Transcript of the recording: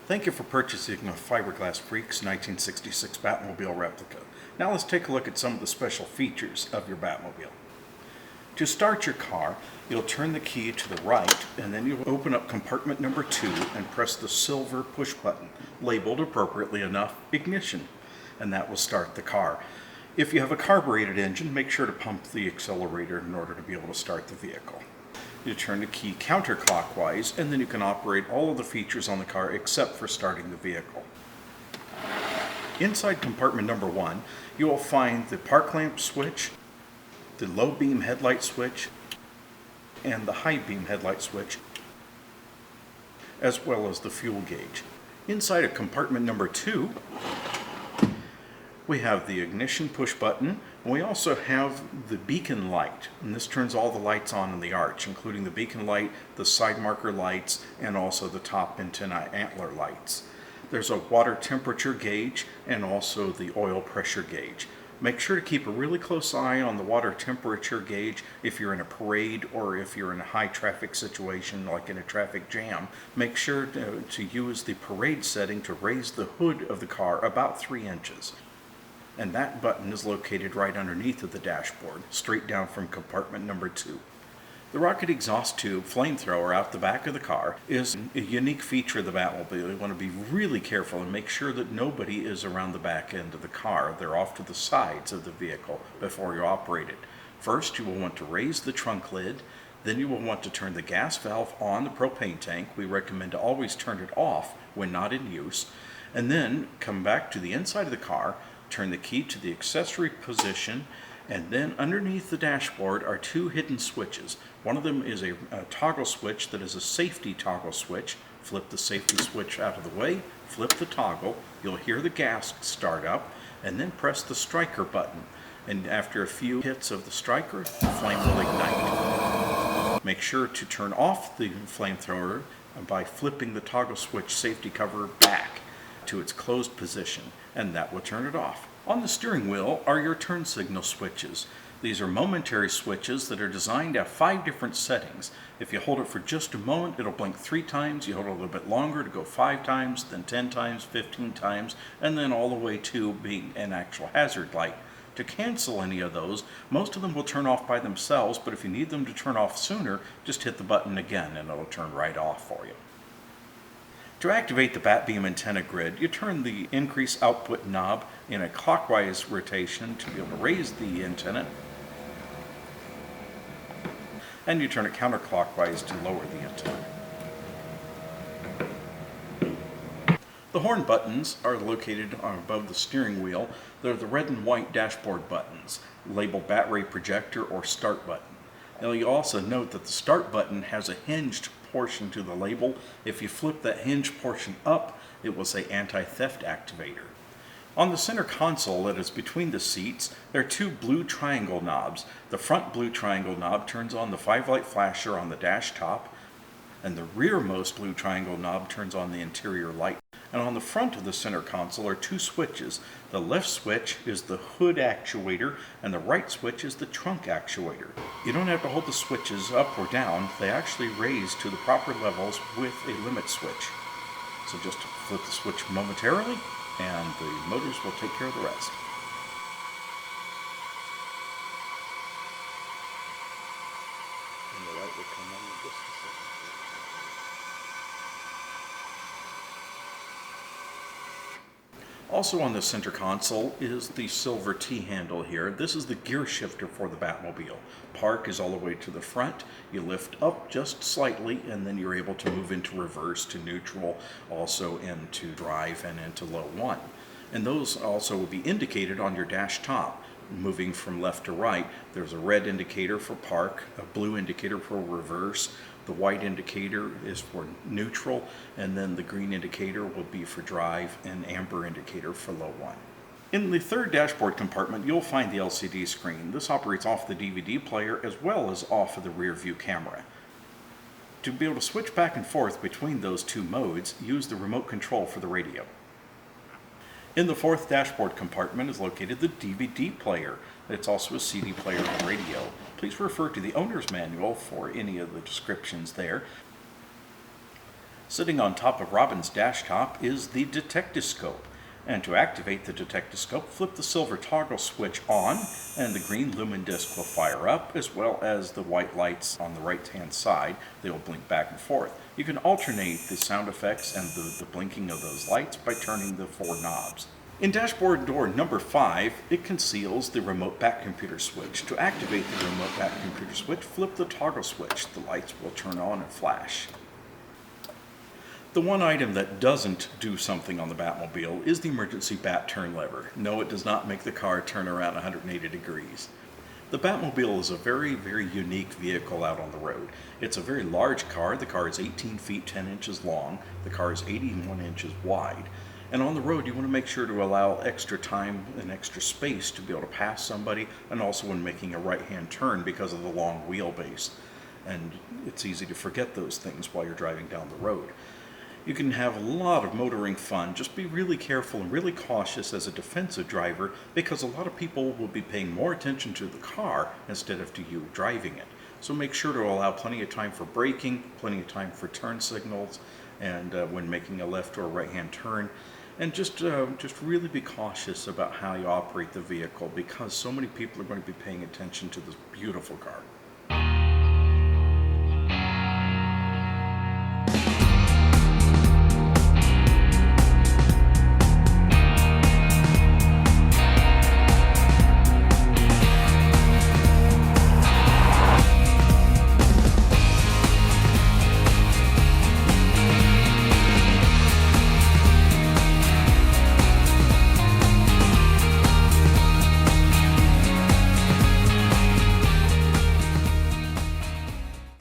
Thank you for purchasing a Fiberglass Freaks 1966 Batmobile replica. Now let's take a look at some of the special features of your Batmobile. To start your car, you'll turn the key to the right, and then you'll open up compartment number 2 and press the silver push button, labeled appropriately enough, Ignition, and that will start the car. If you have a carbureted engine, make sure to pump the accelerator in order to be able to start the vehicle. You turn the key counterclockwise, and then you can operate all of the features on the car except for starting the vehicle. Inside compartment number 1, you will find the park lamp switch, the low beam headlight switch, and the high beam headlight switch, as well as the fuel gauge. Inside of compartment number 2, we have the ignition push button, and we also have the beacon light, and this turns all the lights on in the arch, including the beacon light, the side marker lights, and also the top antenna antler lights. There's a water temperature gauge and also the oil pressure gauge. Make sure to keep a really close eye on the water temperature gauge if you're in a parade or if you're in a high traffic situation like in a traffic jam. Make sure to use the parade setting to raise the hood of the car about 3 inches. And that button is located right underneath of the dashboard, straight down from compartment number 2. The rocket exhaust tube Flamethrower out the back of the car is a unique feature of the Batmobile. You want to be really careful and make sure that nobody is around the back end of the car. They're off to the sides of the vehicle before you operate it. First, you will want to raise the trunk lid. Then you will want to turn the gas valve on the propane tank. We recommend to always turn it off when not in use. And then come back to the inside of the car, turn the key to the accessory position, and then underneath the dashboard are 2 hidden switches. One of them is a toggle switch that is a safety toggle switch. Flip the safety switch out of the way, flip the toggle, you'll hear the gas start up, and then press the striker button. And after a few hits of the striker, the flame will ignite. Make sure to turn off the flamethrower by flipping the toggle switch safety cover back to its closed position, and that will turn it off. On the steering wheel are your turn signal switches. These are momentary switches that are designed to have 5 different settings. If you hold it for just a moment, it'll blink 3 times. You hold it a little bit longer to go 5 times, then 10 times, 15 times, and then all the way to being an actual hazard light. To cancel any of those, most of them will turn off by themselves, but if you need them to turn off sooner, just hit the button again and it'll turn right off for you. To activate the Batbeam antenna grid, you turn the increase output knob in a clockwise rotation to be able to raise the antenna, and you turn it counterclockwise to lower the antenna. The horn buttons are located above the steering wheel. They're the red and white dashboard buttons, labeled Battery Projector or Start Button. Now you also note that the Start button has a hinged portion to the label. If you flip that hinge portion up, it will say Anti-Theft Activator. On the center console that is between the seats, there are 2 blue triangle knobs. The front blue triangle knob turns on the 5-light flasher on the dash top, and the rearmost blue triangle knob turns on the interior light. And on the front of the center console are 2 switches. The left switch is the hood actuator, and the right switch is the trunk actuator. You don't have to hold the switches up or down. They actually raise to the proper levels with a limit switch. So just flip the switch momentarily, and the motors will take care of the rest. And the light will come on in just a second. Also on the center console is the silver T-handle here. This is the gear shifter for the Batmobile. Park is all the way to the front. You lift up just slightly and then you're able to move into reverse, to neutral, also into drive and into low 1. And those also will be indicated on your dash top. Moving from left to right, there's a red indicator for park, a blue indicator for reverse, the white indicator is for neutral, and then the green indicator will be for drive, and amber indicator for low 1. In the third dashboard compartment, you'll find the LCD screen. This operates off the DVD player as well as off of the rear view camera. To be able to switch back and forth between those two modes, use the remote control for the radio. In the fourth dashboard compartment is located the DVD player. It's also a CD player and radio. Please refer to the owner's manual for any of the descriptions there. Sitting on top of Robin's dash top is the detectoscope. And to activate the detectoscope, flip the silver toggle switch on and the green lumen disc will fire up, as well as the white lights on the right-hand side. They will blink back and forth. You can alternate the sound effects and the blinking of those lights by turning the 4 knobs. In dashboard door number 5, it conceals the remote back computer switch. To activate the remote back computer switch, flip the toggle switch. The lights will turn on and flash. The one item that doesn't do something on the Batmobile is the emergency bat turn lever. No, it does not make the car turn around 180 degrees. The Batmobile is a very, very unique vehicle out on the road. It's a very large car. The car is 18 feet 10 inches long. The car is 81 inches wide. And on the road, you want to make sure to allow extra time and extra space to be able to pass somebody, and also when making a right-hand turn because of the long wheelbase. And it's easy to forget those things while you're driving down the road. You can have a lot of motoring fun. Just be really careful and really cautious as a defensive driver, because a lot of people will be paying more attention to the car instead of to you driving it. So make sure to allow plenty of time for braking, plenty of time for turn signals, and when making a left or a right-hand turn. And just really be cautious about how you operate the vehicle, because so many people are going to be paying attention to this beautiful car.